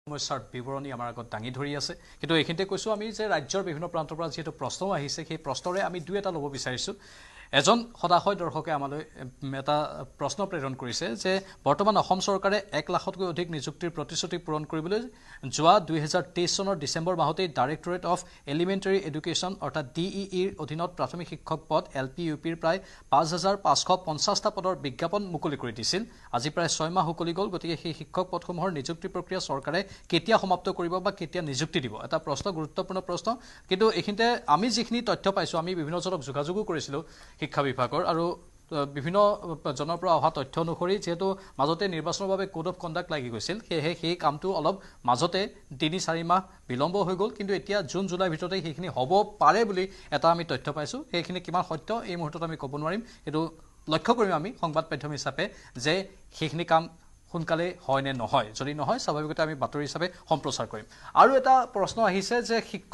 সমস্যাৰ বিৱৰণী আমাৰ আগত দাঙি ধৰি আছে কিন্তু এইখিনিতে কৈছো আমি যে ৰাজ্যৰ বিভিন্ন প্ৰান্তৰ পৰা যেটো প্ৰশ্ন আহিছে সেই প্ৰশ্নৰে আমি দুই এটা ল'ব বিচাৰিছো এজন সদাশয় দৰ্শকে আমালৈ এটা প্ৰশ্ন প্ৰেৰণ কৰিছে যে বৰ্তমান অসম চৰকাৰে 1 লাখতকৈ অধিক নিযুক্তিৰ প্ৰতিশ্ৰুতি পূৰণ কৰিবলৈ যোৱা 2023 চনৰ ডিসেম্বৰ মাহতে ডাইৰেক্টৰেট অফ এলিমেন্টাৰী এডুকেশ্যন অৰ্থাৎ ডিইইৰ অধীনত প্ৰাথমিক শিক্ষক পদ এলপিইউপিৰ প্ৰায় 5550টা পদৰ বিজ্ঞাপন মুকলি কৰি দিছিল আজি প্ৰায় 6 মাহ উকলি গল গতিকে সেই শিক্ষক পদসমূহৰ নিযুক্তি প্ৰক্ৰিয়া চৰকাৰে কেতিয়া সমাপ্ত কৰিব বা কেতিয়া নিযুক্তি দিব এটা প্ৰশ্ন গুৰুত্বপূৰ্ণ প্ৰশ্ন কিন্তু এইখিনিতে আমি যিখিনি তথ্য পাইছো আমি বিভিন্ন জনক যোগাযোগ কৰিছিলো শিক্ষা বিভাগৰ আৰু বিভিন্ন জনৰ পৰা অহা তথ্য অনুসৰি যেহেতু মাজতে নিৰ্বাচনৰ বাবে কোড অফ কণ্ডাক্ট লাগি গৈছিল সেই কামটো অলপ মাজতে 3-4 মাহ বিলম্ব হৈ গল কিন্তু এতিয়া জুন জুলাই ভিতৰতে সেইখিনি হ'ব পাৰে বুলি এটা আমি তথ্য পাইছো সেইখিনি কিমান সত্য এই মুহূৰ্তত আমি ক'ব নোৱাৰিম কিন্তু লক্ষ্য কৰিম আমি সংবাদ মাধ্যম হিচাপে যে সেইখিনি কাম সোনকালে হয় নে নহয় যদি নহয় স্বাভাৱিকতে আমি বাতৰি হিচাপে সম্প্ৰচাৰ কৰিম আৰু এটা প্ৰশ্ন আহিছে যে শিক্ষক